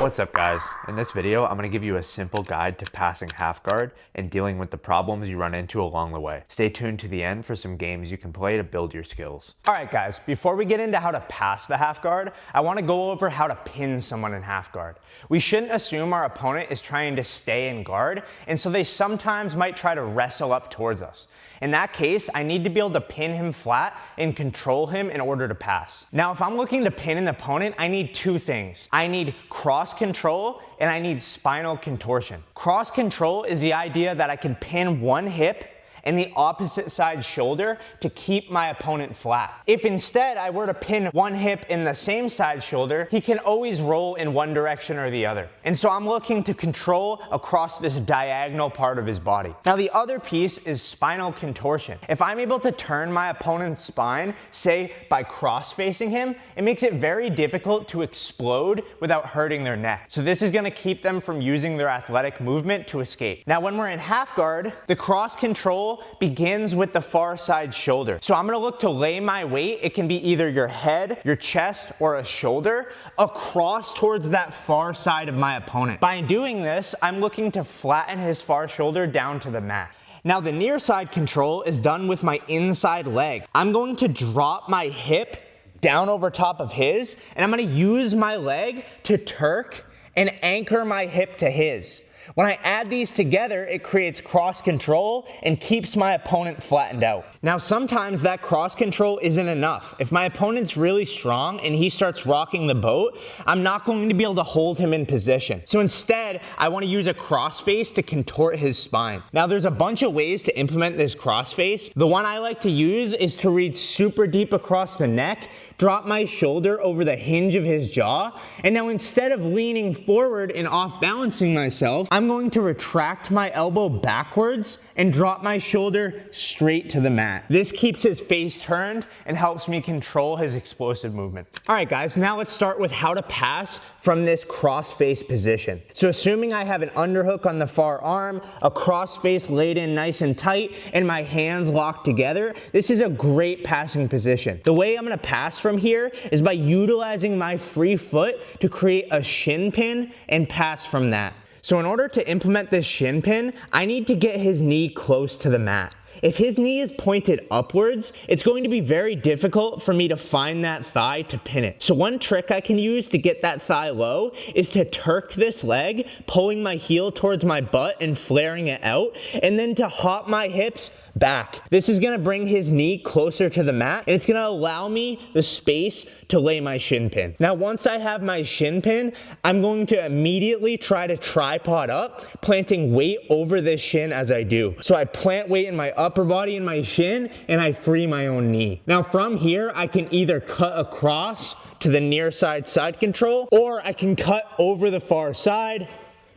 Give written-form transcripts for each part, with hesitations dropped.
What's up guys? In this video, I'm going to give you a simple guide to passing half guard and dealing with the problems you run into along the way. Stay tuned to the end for some games you can play to build your skills. Alright guys, before we get into how to pass the half guard, I want to go over how to pin someone in half guard. We shouldn't assume our opponent is trying to stay in guard, and so they sometimes might try to wrestle up towards us. In that case, I need to be able to pin him flat and control him in order to pass. Now, if I'm looking to pin an opponent, I need two things. I need cross control and I need spinal contortion. Cross control is the idea that I can pin one hip and the opposite side shoulder to keep my opponent flat. If instead I were to pin one hip in the same side shoulder, he can always roll in one direction or the other. And so I'm looking to control across this diagonal part of his body. Now the other piece is spinal contortion. If I'm able to turn my opponent's spine, say by cross-facing him, it makes it very difficult to explode without hurting their neck. So this is gonna keep them from using their athletic movement to escape. Now when we're in half guard, the cross control begins with the far side shoulder. So I'm gonna look to lay my weight, it can be either your head, your chest, or a shoulder, across towards that far side of my opponent. By doing this, I'm looking to flatten his far shoulder down to the mat. Now the near side control is done with my inside leg. I'm going to drop my hip down over top of his, and I'm gonna use my leg to turk and anchor my hip to his. When I add these together, it creates cross control and keeps my opponent flattened out. Now sometimes that cross control isn't enough. If my opponent's really strong and he starts rocking the boat, I'm not going to be able to hold him in position. So instead, I want to use a crossface to contort his spine. Now there's a bunch of ways to implement this crossface. The one I like to use is to reach super deep across the neck, drop my shoulder over the hinge of his jaw, and now instead of leaning forward and off balancing myself, I'm going to retract my elbow backwards and drop my shoulder straight to the mat. This keeps his face turned and helps me control his explosive movement. All right guys, now let's start with how to pass from this cross-face position. So assuming I have an underhook on the far arm, a cross-face laid in nice and tight, and my hands locked together, this is a great passing position. The way I'm gonna pass from here is by utilizing my free foot to create a shin pin and pass from that. So in order to implement this shin pin, I need to get his knee close to the mat. If his knee is pointed upwards, it's going to be very difficult for me to find that thigh to pin it. So one trick I can use to get that thigh low is to turk this leg, pulling my heel towards my butt and flaring it out, and then to hop my hips back. This is gonna bring his knee closer to the mat, and it's gonna allow me the space to lay my shin pin. Now once I have my shin pin, I'm going to immediately try to tripod up, planting weight over this shin as I do. So I plant weight in my upper body and my shin, and I free my own knee. Now from here, I can either cut across to the near side control, or I can cut over the far side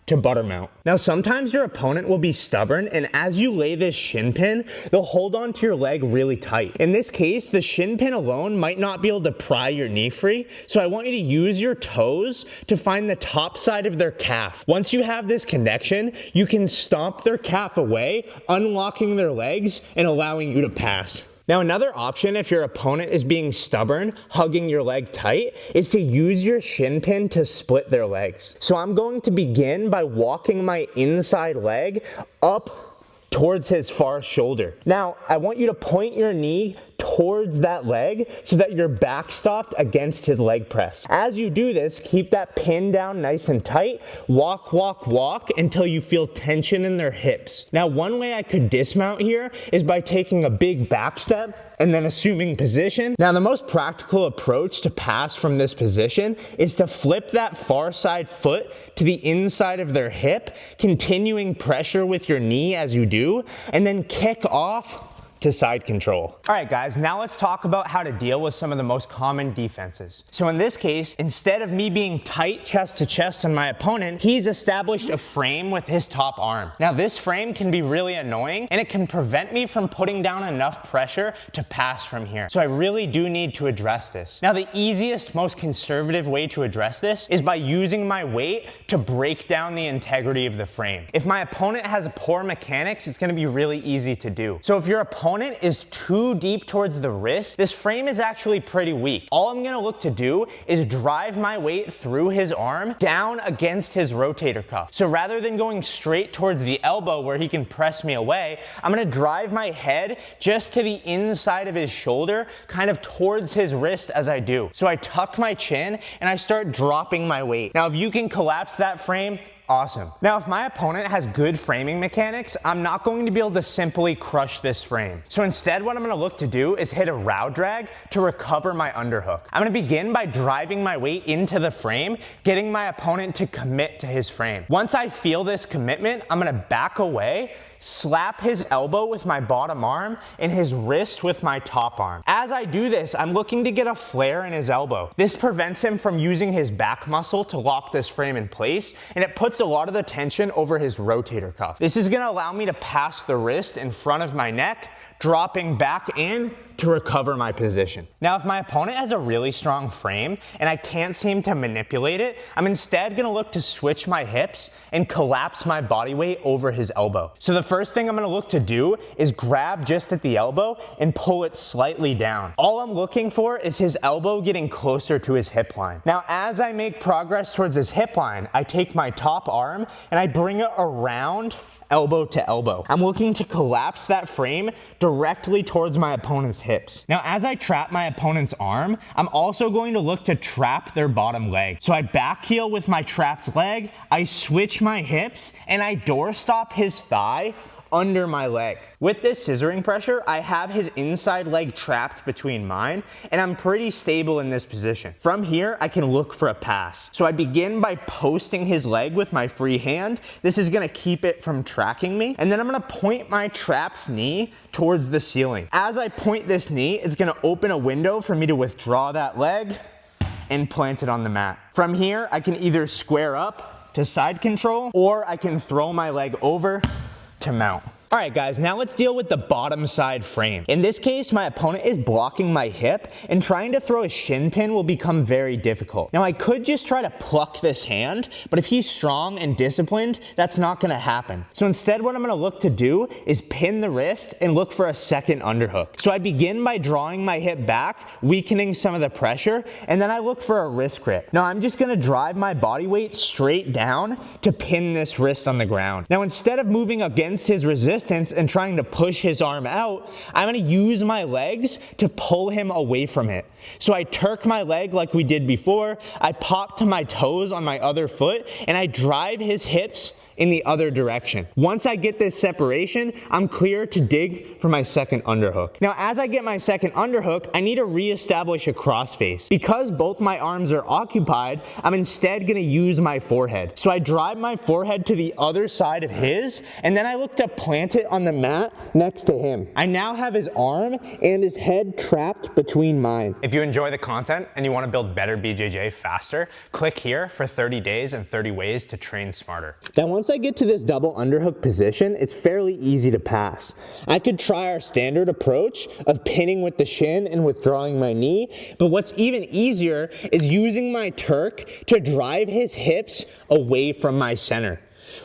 to butter mount. Now sometimes your opponent will be stubborn, and as you lay this shin pin, they'll hold on to your leg really tight. In this case, the shin pin alone might not be able to pry your knee free, so I want you to use your toes to find the top side of their calf. Once you have this connection, you can stomp their calf away, unlocking their legs and allowing you to pass. Now another option if your opponent is being stubborn, hugging your leg tight, is to use your shin pin to split their legs. So I'm going to begin by walking my inside leg up towards his far shoulder. Now I want you to point your knee towards that leg so that you're backstopped against his leg press. As you do this, keep that pin down nice and tight. Walk, walk, walk until you feel tension in their hips. Now, one way I could dismount here is by taking a big back step and then assuming position. Now, the most practical approach to pass from this position is to flip that far side foot to the inside of their hip, continuing pressure with your knee as you do, and then kick off to side control. All right guys, now let's talk about how to deal with some of the most common defenses. So in this case, instead of me being tight chest to chest on my opponent, he's established a frame with his top arm. Now this frame can be really annoying, and it can prevent me from putting down enough pressure to pass from here. So I really do need to address this. Now the easiest, most conservative way to address this is by using my weight to break down the integrity of the frame. If my opponent has poor mechanics, it's gonna be really easy to do. So if your opponent opponent is too deep towards the wrist, this frame is actually pretty weak. All I'm gonna look to do is drive my weight through his arm down against his rotator cuff. So rather than going straight towards the elbow where he can press me away, I'm gonna drive my head just to the inside of his shoulder, kind of towards his wrist as I do. So I tuck my chin and I start dropping my weight. Now if you can collapse that frame, awesome. Now, if my opponent has good framing mechanics, I'm not going to be able to simply crush this frame. So instead, what I'm gonna look to do is hit a row drag to recover my underhook. I'm gonna begin by driving my weight into the frame, getting my opponent to commit to his frame. Once I feel this commitment, I'm gonna back away, slap his elbow with my bottom arm and his wrist with my top arm. As I do this, I'm looking to get a flare in his elbow. This prevents him from using his back muscle to lock this frame in place, and it puts a lot of the tension over his rotator cuff. This is gonna allow me to pass the wrist in front of my neck, dropping back in to recover my position. Now, if my opponent has a really strong frame and I can't seem to manipulate it, I'm instead gonna look to switch my hips and collapse my body weight over his elbow. So the first thing I'm gonna look to do is grab just at the elbow and pull it slightly down. All I'm looking for is his elbow getting closer to his hip line. Now, as I make progress towards his hip line, I take my top arm and I bring it around elbow to elbow. I'm looking to collapse that frame directly towards my opponent's hips. Now, as I trap my opponent's arm, I'm also going to look to trap their bottom leg. So I back heel with my trapped leg, I switch my hips, and I doorstop his thigh under my leg. With this scissoring pressure, I have his inside leg trapped between mine, and I'm pretty stable in this position. From here, I can look for a pass. So I begin by posting his leg with my free hand. This is gonna keep it from tracking me, and then I'm gonna point my trapped knee towards the ceiling. As I point this knee, it's gonna open a window for me to withdraw that leg and plant it on the mat. From here, I can either square up to side control, or I can throw my leg over to mount. All right, guys, now let's deal with the bottom side frame. In this case, my opponent is blocking my hip, and trying to throw a shin pin will become very difficult. Now, I could just try to pluck this hand, but if he's strong and disciplined, that's not gonna happen. So instead, what I'm gonna look to do is pin the wrist and look for a second underhook. So I begin by drawing my hip back, weakening some of the pressure, and then I look for a wrist grip. Now, I'm just gonna drive my body weight straight down to pin this wrist on the ground. Now, instead of moving against his resistance and trying to push his arm out, I'm gonna use my legs to pull him away from it. So I turk my leg like we did before, I pop to my toes on my other foot, and I drive his hips in the other direction. Once I get this separation, I'm clear to dig for my second underhook. Now, as I get my second underhook, I need to reestablish a crossface. Because both my arms are occupied, I'm instead gonna use my forehead. So I drive my forehead to the other side of his, and then I look to plant it on the mat next to him. I now have his arm and his head trapped between mine. If you enjoy the content and you wanna build better BJJ faster, click here for 30 days and 30 ways to train smarter. Now, once I get to this double underhook position, it's fairly easy to pass. I could try our standard approach of pinning with the shin and withdrawing my knee, but what's even easier is using my Turk to drive his hips away from my center.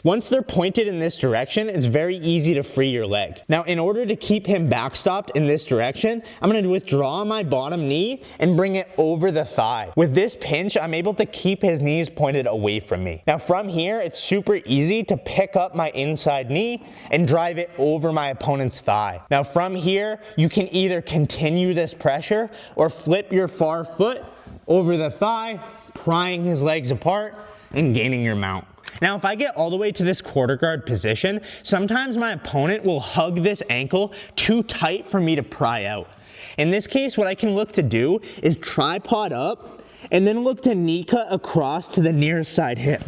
Once they're pointed in this direction, it's very easy to free your leg. Now, in order to keep him backstopped in this direction, I'm gonna withdraw my bottom knee and bring it over the thigh. With this pinch, I'm able to keep his knees pointed away from me. Now, from here, it's super easy to pick up my inside knee and drive it over my opponent's thigh. Now, from here, you can either continue this pressure or flip your far foot over the thigh, prying his legs apart and gaining your mount. Now, if I get all the way to this quarter guard position, sometimes my opponent will hug this ankle too tight for me to pry out. In this case, what I can look to do is tripod up and then look to knee cut across to the near side hip.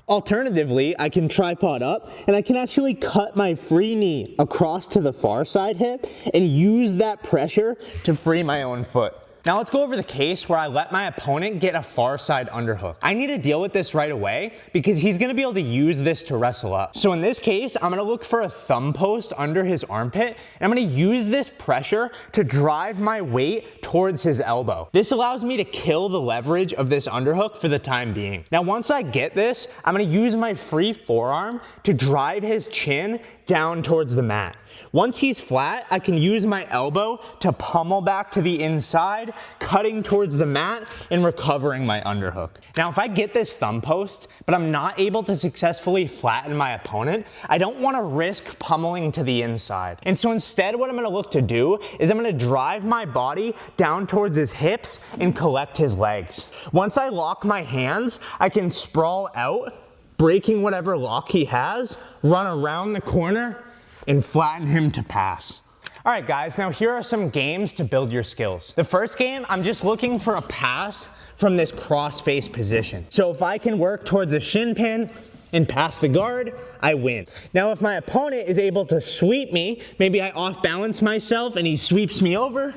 Alternatively, I can tripod up and I can actually cut my free knee across to the far side hip and use that pressure to free my own foot. Now let's go over the case where I let my opponent get a far side underhook. I need to deal with this right away because he's gonna be able to use this to wrestle up. So in this case, I'm gonna look for a thumb post under his armpit, and I'm gonna use this pressure to drive my weight towards his elbow. This allows me to kill the leverage of this underhook for the time being. Now once I get this, I'm gonna use my free forearm to drive his chin down towards the mat. Once he's flat, I can use my elbow to pummel back to the inside, cutting towards the mat and recovering my underhook. Now, if I get this thumb post, but I'm not able to successfully flatten my opponent, I don't want to risk pummeling to the inside. And so instead, what I'm going to look to do is I'm going to drive my body down towards his hips and collect his legs. Once I lock my hands, I can sprawl out, breaking whatever lock he has, run around the corner, and flatten him to pass. All right, guys, now here are some games to build your skills. The first game, I'm just looking for a pass from this crossface position. So if I can work towards a shin pin and pass the guard, I win. Now, if my opponent is able to sweep me, maybe I off balance myself and he sweeps me over,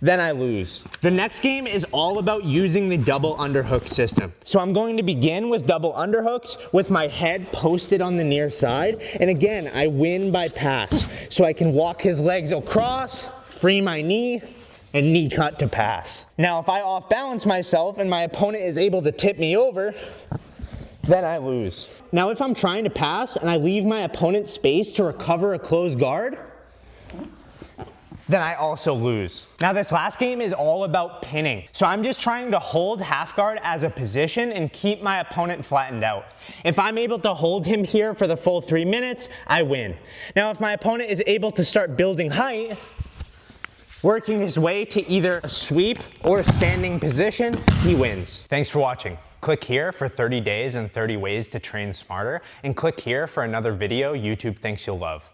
then I lose. The next game is all about using the double underhook system. So I'm going to begin with double underhooks with my head posted on the near side. And again, I win by pass. So I can walk his legs across, free my knee, and knee cut to pass. Now, if I off balance myself and my opponent is able to tip me over, then I lose. Now, if I'm trying to pass and I leave my opponent space to recover a closed guard, then I also lose. Now, this last game is all about pinning. So I'm just trying to hold half guard as a position and keep my opponent flattened out. If I'm able to hold him here for the full 3 minutes, I win. Now, if my opponent is able to start building height, working his way to either a sweep or a standing position, he wins. Thanks for watching. Click here for 30 days and 30 ways to train smarter, and click here for another video YouTube thinks you'll love.